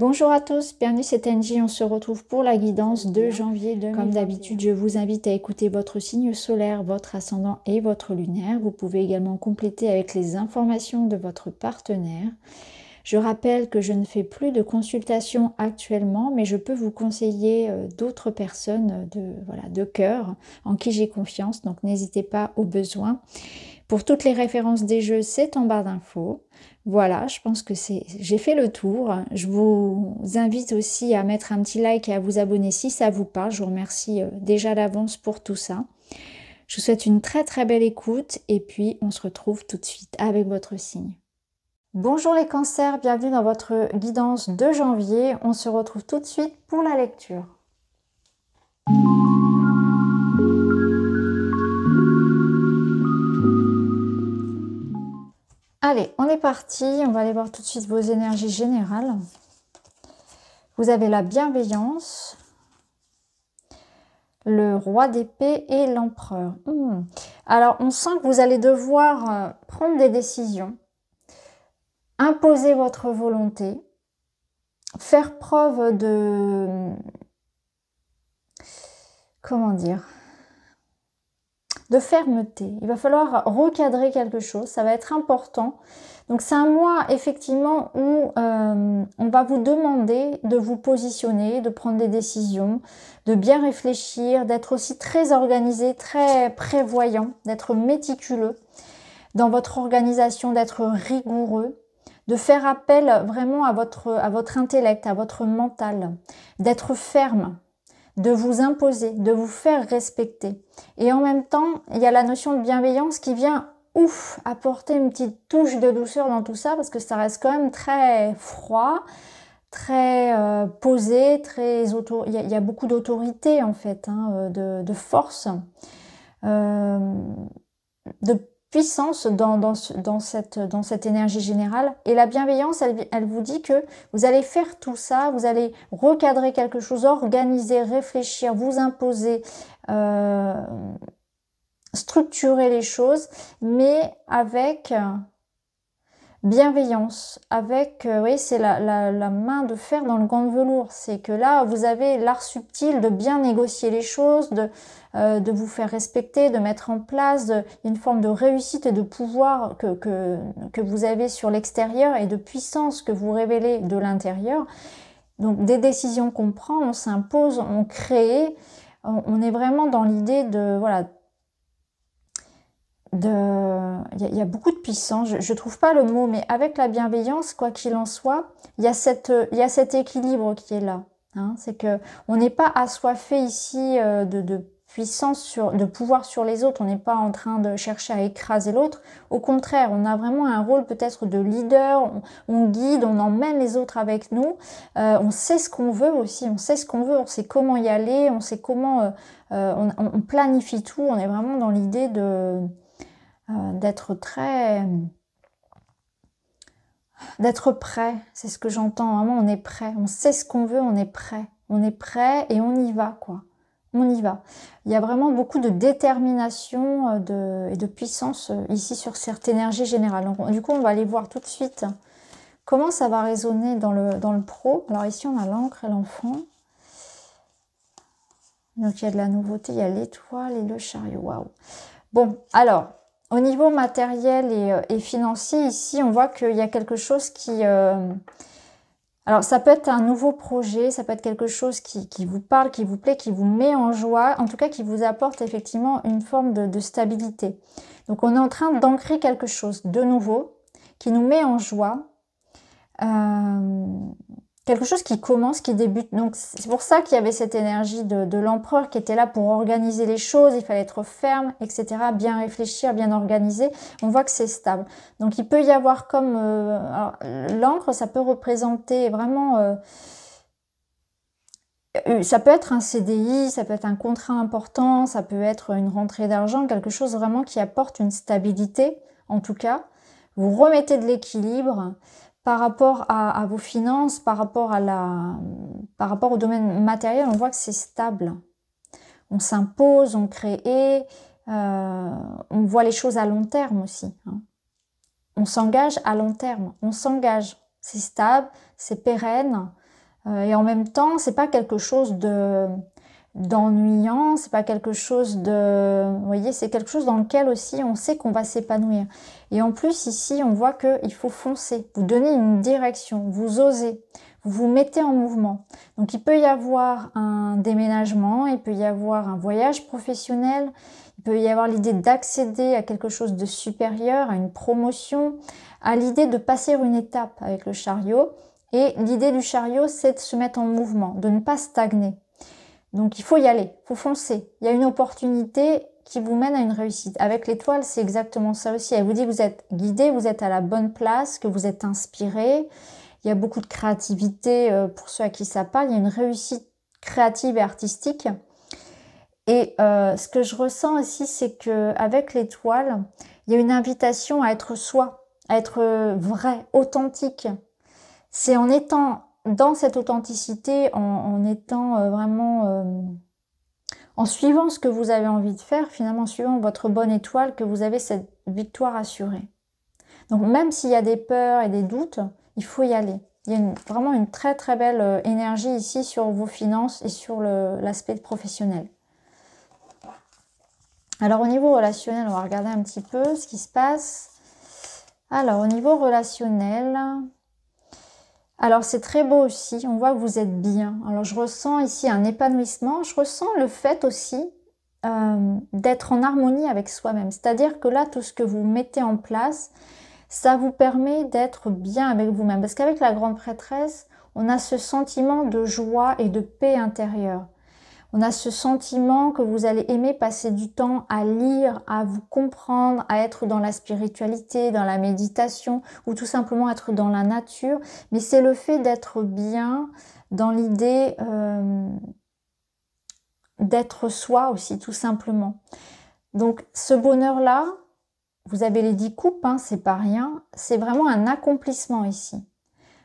Bonjour à tous, bienvenue, c'est Angie, on se retrouve pour la guidance de janvier 2021. Comme d'habitude, je vous invite à écouter votre signe solaire, votre ascendant et votre lunaire. Vous pouvez également compléter avec les informations de votre partenaire. Je rappelle que je ne fais plus de consultation actuellement, mais je peux vous conseiller d'autres personnes de cœur en qui j'ai confiance, donc n'hésitez pas au besoin. Pour toutes les références des jeux, c'est en barre d'infos. Voilà, je pense que j'ai fait le tour. Je vous invite aussi à mettre un petit like et à vous abonner si ça vous parle. Je vous remercie déjà d'avance pour tout ça. Je vous souhaite une très très belle écoute et puis on se retrouve tout de suite avec votre signe. Bonjour les cancers, bienvenue dans votre guidance de janvier. On se retrouve tout de suite pour la lecture. Allez, on est parti. On va aller voir tout de suite vos énergies générales. Vous avez la bienveillance, le roi d'épée et l'empereur. Alors, on sent que vous allez devoir prendre des décisions, imposer votre volonté, faire preuve de... Comment dire ? De fermeté. Il va falloir recadrer quelque chose, ça va être important. Donc c'est un mois effectivement où on va vous demander de vous positionner, de prendre des décisions, de bien réfléchir, d'être aussi très organisé, très prévoyant, d'être méticuleux dans votre organisation, d'être rigoureux, de faire appel vraiment à votre intellect, à votre mental, d'être ferme, de vous imposer, de vous faire respecter. Et en même temps, il y a la notion de bienveillance qui vient, apporter une petite touche de douceur dans tout ça, parce que ça reste quand même très froid, très posé, très il y a beaucoup d'autorité en fait, de force, de puissance dans cette énergie générale. Et la bienveillance, elle vous dit que vous allez faire tout ça, vous allez recadrer quelque chose, organiser, réfléchir, vous imposer, structurer les choses, mais avec bienveillance, avec, oui, c'est la main de fer dans le gant de velours. C'est que là, vous avez l'art subtil de bien négocier les choses, de vous faire respecter, de mettre en place une forme de réussite et de pouvoir que vous avez sur l'extérieur et de puissance que vous révélez de l'intérieur. Donc des décisions qu'on prend, on s'impose, on crée, on est vraiment dans l'idée de, voilà, il y a beaucoup de puissance, je trouve pas le mot, mais avec la bienveillance, quoi qu'il en soit, il y a cet équilibre qui est là. C'est que on n'est pas assoiffé ici de puissance, de pouvoir sur les autres, on n'est pas en train de chercher à écraser l'autre. Au contraire, on a vraiment un rôle peut-être de leader, on guide, on emmène les autres avec nous, on sait ce qu'on veut aussi, on sait comment y aller, on sait comment, on planifie tout, on est vraiment dans l'idée d'être prêt, c'est ce que j'entends, vraiment on est prêt, on sait ce qu'on veut, on est prêt et on y va quoi, on y va. Il y a vraiment beaucoup de détermination et de puissance ici sur cette énergie générale. Donc, du coup on va aller voir tout de suite comment ça va résonner dans le pro. Alors ici on a l'encre et l'enfant, donc il y a de la nouveauté, il y a l'étoile et le chariot, waouh. Bon, alors au niveau matériel et financier, ici, on voit qu'il y a quelque chose qui... alors, ça peut être un nouveau projet, ça peut être quelque chose qui vous parle, qui vous plaît, qui vous met en joie, en tout cas qui vous apporte effectivement une forme de stabilité. Donc, on est en train d'ancrer quelque chose de nouveau, qui nous met en joie. Quelque chose qui commence, qui débute. Donc c'est pour ça qu'il y avait cette énergie de l'empereur qui était là pour organiser les choses, il fallait être ferme, etc. Bien réfléchir, bien organiser. On voit que c'est stable. Donc il peut y avoir comme... l'encre, ça peut représenter vraiment... ça peut être un CDI, ça peut être un contrat important, ça peut être une rentrée d'argent, quelque chose vraiment qui apporte une stabilité, en tout cas. Vous remettez de l'équilibre par rapport à vos finances, par rapport au domaine matériel, on voit que c'est stable. On s'impose, on crée, on voit les choses à long terme aussi. On s'engage à long terme, on s'engage. C'est stable, c'est pérenne, Et en même temps, c'est pas quelque chose d'ennuyant, c'est pas quelque chose vous voyez, c'est quelque chose dans lequel aussi on sait qu'on va s'épanouir. Et en plus, ici, on voit qu'il faut foncer, vous donnez une direction, vous osez, vous vous mettez en mouvement. Donc, il peut y avoir un déménagement, il peut y avoir un voyage professionnel, il peut y avoir l'idée d'accéder à quelque chose de supérieur, à une promotion, à l'idée de passer une étape avec le chariot. Et l'idée du chariot, c'est de se mettre en mouvement, de ne pas stagner. Donc il faut y aller, il faut foncer. Il y a une opportunité qui vous mène à une réussite. Avec l'étoile, c'est exactement ça aussi. Elle vous dit que vous êtes guidé, vous êtes à la bonne place, que vous êtes inspiré. Il y a beaucoup de créativité pour ceux à qui ça parle. Il y a une réussite créative et artistique. Et ce que je ressens aussi, c'est que avec l'étoile, il y a une invitation à être soi, à être vrai, authentique. C'est en étant dans cette authenticité, en étant vraiment, en suivant ce que vous avez envie de faire, finalement en suivant votre bonne étoile, que vous avez cette victoire assurée. Donc même s'il y a des peurs et des doutes, il faut y aller. Il y a vraiment une très très belle énergie ici sur vos finances et sur l'aspect professionnel. Alors au niveau relationnel, on va regarder un petit peu ce qui se passe. Alors au niveau relationnel, alors c'est très beau aussi, on voit que vous êtes bien. Alors je ressens ici un épanouissement, je ressens le fait aussi d'être en harmonie avec soi-même. C'est-à-dire que là, tout ce que vous mettez en place, ça vous permet d'être bien avec vous-même. Parce qu'avec la grande prêtresse, on a ce sentiment de joie et de paix intérieure. On a ce sentiment que vous allez aimer passer du temps à lire, à vous comprendre, à être dans la spiritualité, dans la méditation ou tout simplement être dans la nature. Mais c'est le fait d'être bien dans l'idée d'être soi aussi, tout simplement. Donc ce bonheur-là, vous avez les 10 coupes, hein, c'est pas rien. C'est vraiment un accomplissement ici.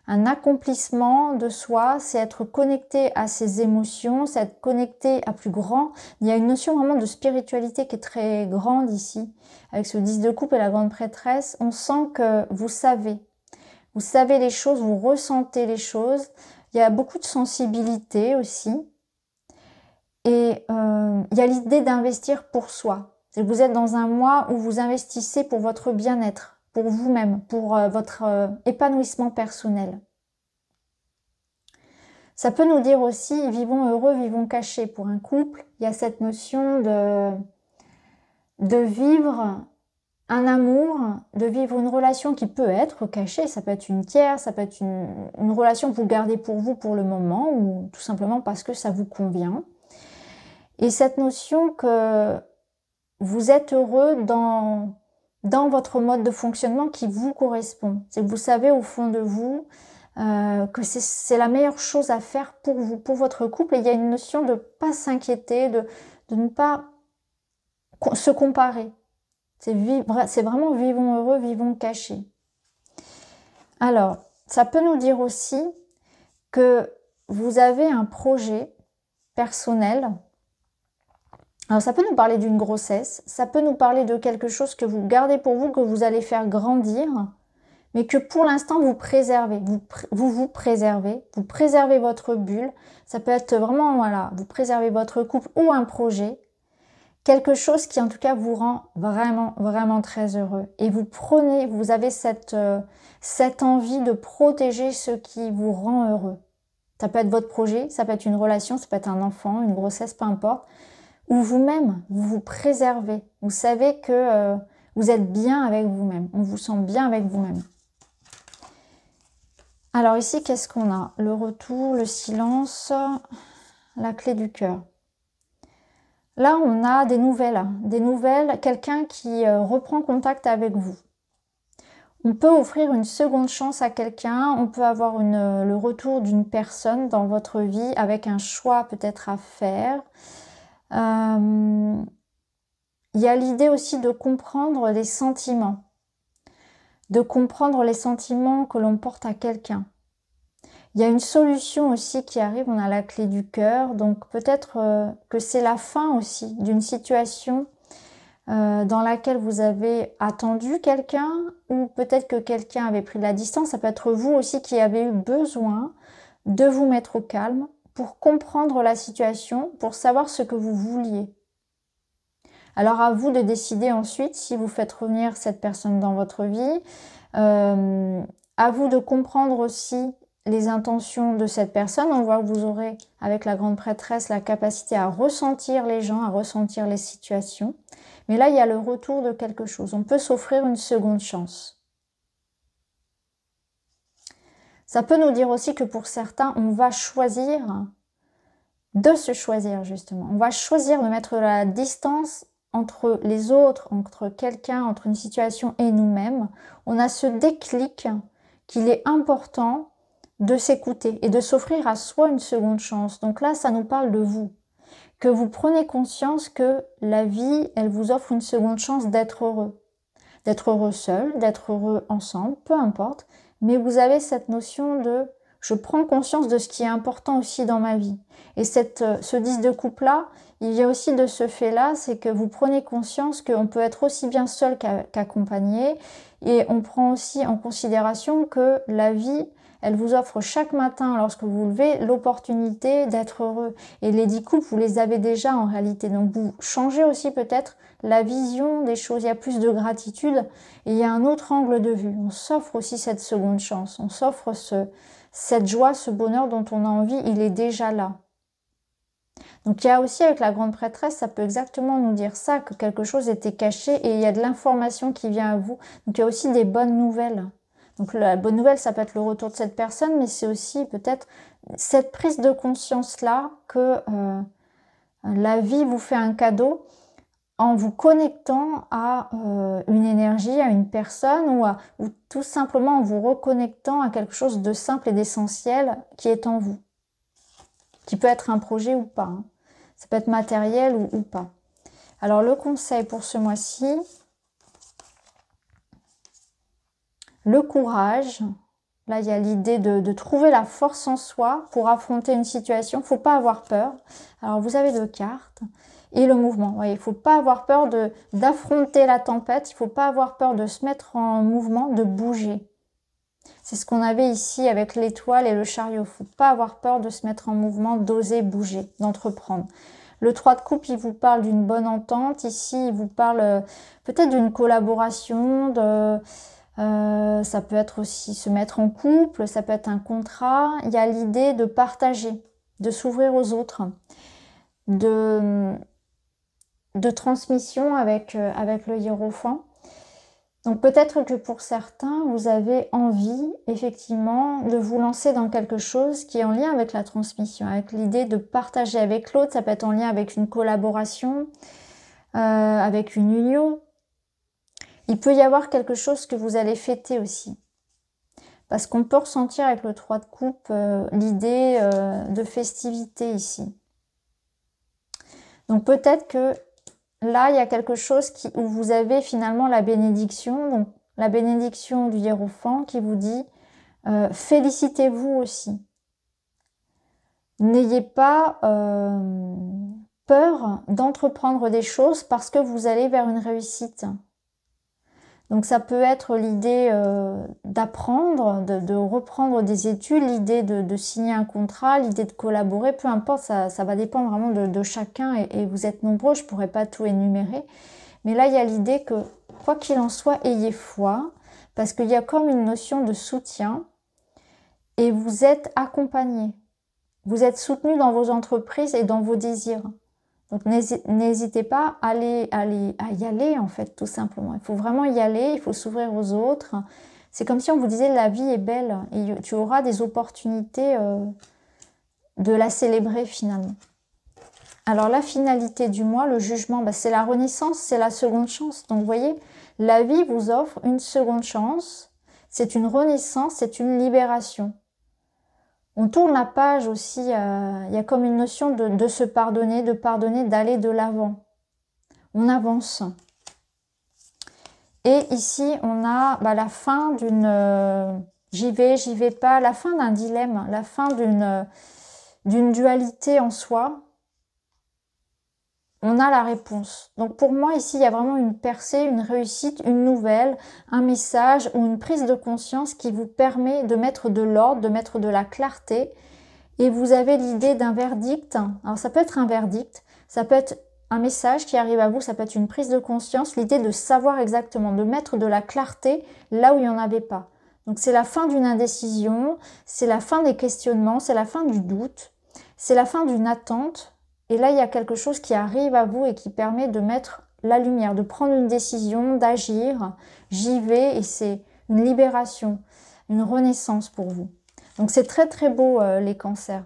Un accomplissement de soi, c'est être connecté à ses émotions, c'est être connecté à plus grand. Il y a une notion vraiment de spiritualité qui est très grande ici. Avec ce 10 de coupe et la grande prêtresse, on sent que vous savez les choses, vous ressentez les choses. Il y a beaucoup de sensibilité aussi. Et il y a l'idée d'investir pour soi. Vous êtes dans un mois où vous investissez pour votre bien-être, pour vous-même, pour votre épanouissement personnel. Ça peut nous dire aussi, vivons heureux, vivons cachés. Pour un couple, il y a cette notion de vivre un amour, de vivre une relation qui peut être cachée. Ça peut être une tierce, ça peut être une relation que vous gardez pour vous pour le moment, ou tout simplement parce que ça vous convient. Et cette notion que vous êtes heureux dans votre mode de fonctionnement qui vous correspond. C'est que vous savez au fond de vous que c'est la meilleure chose à faire pour vous, pour votre couple. Et il y a une notion de ne pas s'inquiéter, de ne pas se comparer. C'est vraiment vivons heureux, vivons cachés. Alors, ça peut nous dire aussi que vous avez un projet personnel. Alors ça peut nous parler d'une grossesse, ça peut nous parler de quelque chose que vous gardez pour vous, que vous allez faire grandir, mais que pour l'instant vous préservez. Vous préservez votre bulle. Ça peut être vraiment, voilà, vous préservez votre couple ou un projet. Quelque chose qui en tout cas vous rend vraiment, vraiment très heureux. Et vous avez cette envie de protéger ce qui vous rend heureux. Ça peut être votre projet, ça peut être une relation, ça peut être un enfant, une grossesse, peu importe. Ou vous-même, vous vous préservez. Vous savez que vous êtes bien avec vous-même. On vous sent bien avec vous-même. Alors ici, qu'est-ce qu'on a? Le retour, le silence, la clé du cœur. Là, on a des nouvelles, quelqu'un qui reprend contact avec vous. On peut offrir une seconde chance à quelqu'un, on peut avoir le retour d'une personne dans votre vie avec un choix peut-être à faire. Il y a l'idée aussi de comprendre les sentiments. De comprendre les sentiments que l'on porte à quelqu'un. Il y a une solution aussi qui arrive, on a la clé du cœur, donc peut-être que c'est la fin aussi d'une situation dans laquelle vous avez attendu quelqu'un ou peut-être que quelqu'un avait pris de la distance. Ça peut être vous aussi qui avez eu besoin de vous mettre au calme pour comprendre la situation, pour savoir ce que vous vouliez. Alors à vous de décider ensuite si vous faites revenir cette personne dans votre vie. À vous de comprendre aussi les intentions de cette personne. On voit que vous aurez, avec la grande prêtresse, la capacité à ressentir les gens, à ressentir les situations. Mais là, il y a le retour de quelque chose. On peut s'offrir une seconde chance. Ça peut nous dire aussi que pour certains, on va choisir de se choisir justement. On va choisir de mettre la distance entre les autres, entre quelqu'un, entre une situation et nous-mêmes. On a ce déclic qu'il est important de s'écouter et de s'offrir à soi une seconde chance. Donc là, ça nous parle de vous. Que vous prenez conscience que la vie, elle vous offre une seconde chance d'être heureux. D'être heureux seul, d'être heureux ensemble, peu importe. Mais vous avez cette notion de « je prends conscience de ce qui est important aussi dans ma vie ». Et ce 10 de coupe-là, il vient aussi de ce fait-là, c'est que vous prenez conscience qu'on peut être aussi bien seul qu'accompagné. Et on prend aussi en considération que la vie, elle vous offre chaque matin, lorsque vous vous levez, l'opportunité d'être heureux. Et les 10 coupes, vous les avez déjà en réalité. Donc vous changez aussi peut-être la vision des choses. Il y a plus de gratitude et il y a un autre angle de vue. On s'offre aussi cette seconde chance. On s'offre cette joie, ce bonheur dont on a envie, il est déjà là. Donc il y a aussi avec la grande prêtresse, ça peut exactement nous dire ça, que quelque chose était caché et il y a de l'information qui vient à vous. Donc il y a aussi des bonnes nouvelles. Donc la bonne nouvelle, ça peut être le retour de cette personne, mais c'est aussi peut-être cette prise de conscience-là que la vie vous fait un cadeau en vous connectant à une énergie, à une personne ou tout simplement en vous reconnectant à quelque chose de simple et d'essentiel qui est en vous. Qui peut être un projet ou pas. Hein. Ça peut être matériel ou pas. Alors le conseil pour ce mois-ci, le courage. Là, il y a l'idée de trouver la force en soi pour affronter une situation. Il ne faut pas avoir peur. Alors vous avez 2 cartes. Et le mouvement. Ouais, il ne faut pas avoir peur d'affronter la tempête. Il ne faut pas avoir peur de se mettre en mouvement, de bouger. C'est ce qu'on avait ici avec l'étoile et le chariot. Il ne faut pas avoir peur de se mettre en mouvement, d'oser bouger, d'entreprendre. Le 3 de coupe, il vous parle d'une bonne entente. Ici, il vous parle peut-être d'une collaboration. Ça peut être aussi se mettre en couple. Ça peut être un contrat. Il y a l'idée de partager, de s'ouvrir aux autres, de transmission avec le hiérophant. Donc peut-être que pour certains, vous avez envie effectivement de vous lancer dans quelque chose qui est en lien avec la transmission, avec l'idée de partager avec l'autre. Ça peut être en lien avec une collaboration, avec une union. Il peut y avoir quelque chose que vous allez fêter aussi. Parce qu'on peut ressentir avec le 3 de coupe l'idée de festivité ici. Donc peut-être que là, il y a quelque chose où vous avez finalement la bénédiction, donc la bénédiction du hiérophant qui vous dit félicitez-vous aussi. N'ayez pas peur d'entreprendre des choses parce que vous allez vers une réussite. Donc ça peut être l'idée d'apprendre, de reprendre des études, l'idée de signer un contrat, l'idée de collaborer, peu importe, ça va dépendre vraiment de chacun et vous êtes nombreux, je ne pourrais pas tout énumérer. Mais là, il y a l'idée que, quoi qu'il en soit, ayez foi, parce qu'il y a comme une notion de soutien et vous êtes accompagné. Vous êtes soutenu dans vos entreprises et dans vos désirs. Donc n'hésitez pas à y aller en fait, tout simplement. Il faut vraiment y aller, il faut s'ouvrir aux autres. C'est comme si on vous disait la vie est belle et tu auras des opportunités de la célébrer finalement. Alors la finalité du mois, le jugement, c'est la renaissance, c'est la seconde chance. Donc vous voyez, la vie vous offre une seconde chance, c'est une renaissance, c'est une libération. On tourne la page aussi, il y a comme une notion de se pardonner, d'aller de l'avant. On avance. Et ici, on a la fin d'une j'y vais pas, la fin d'un dilemme, la fin d'une dualité en soi. On a la réponse. Donc pour moi, ici, il y a vraiment une percée, une réussite, une nouvelle, un message ou une prise de conscience qui vous permet de mettre de l'ordre, de mettre de la clarté Et vous avez l'idée d'un verdict. Alors ça peut être un verdict, ça peut être un message qui arrive à vous, ça peut être une prise de conscience, l'idée de savoir exactement, de mettre de la clarté là où il n'y en avait pas. Donc c'est la fin d'une indécision, c'est la fin des questionnements, c'est la fin du doute, c'est la fin d'une attente. Et là, il y a quelque chose qui arrive à vous et qui permet de mettre la lumière, de prendre une décision, d'agir. J'y vais et c'est une libération, une renaissance pour vous. Donc c'est très très beau les cancers.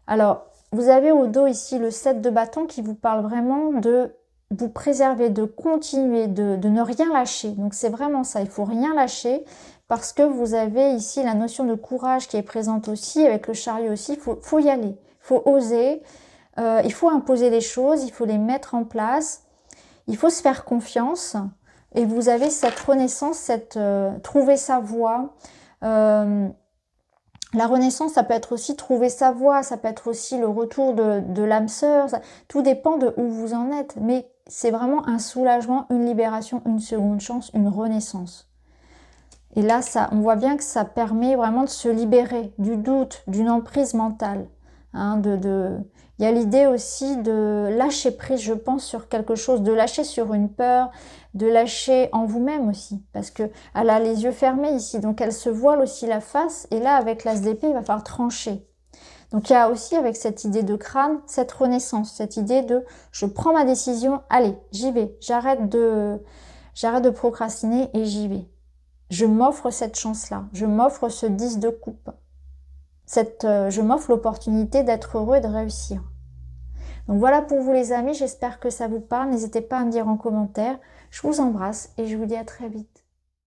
Alors, vous avez au dos ici le 7 de bâton qui vous parle vraiment de vous préserver, de continuer, de ne rien lâcher. Donc c'est vraiment ça, il faut rien lâcher parce que vous avez ici la notion de courage qui est présente aussi, avec le chariot aussi, il faut y aller, il faut oser, il faut imposer les choses, il faut les mettre en place, il faut se faire confiance et vous avez cette renaissance, cette trouver sa voie. La renaissance, ça peut être aussi trouver sa voie, ça peut être aussi le retour de l'âme sœur, tout dépend de où vous en êtes, mais c'est vraiment un soulagement, une libération, une seconde chance, une renaissance. Et là, on voit bien que ça permet vraiment de se libérer du doute, d'une emprise mentale. Hein, Il y a l'idée aussi de lâcher prise, je pense, sur quelque chose, de lâcher sur une peur, de lâcher en vous-même aussi. Parce qu'elle a les yeux fermés ici, donc elle se voile aussi la face. Et là, avec l'as d'épée, il va falloir trancher. Donc il y a aussi avec cette idée de crâne, cette renaissance, cette idée de je prends ma décision, allez, j'y vais, j'arrête de procrastiner et j'y vais. Je m'offre cette chance-là, je m'offre ce 10 de coupe. Je m'offre l'opportunité d'être heureux et de réussir. Donc voilà pour vous les amis, j'espère que ça vous parle. N'hésitez pas à me dire en commentaire. Je vous embrasse et je vous dis à très vite.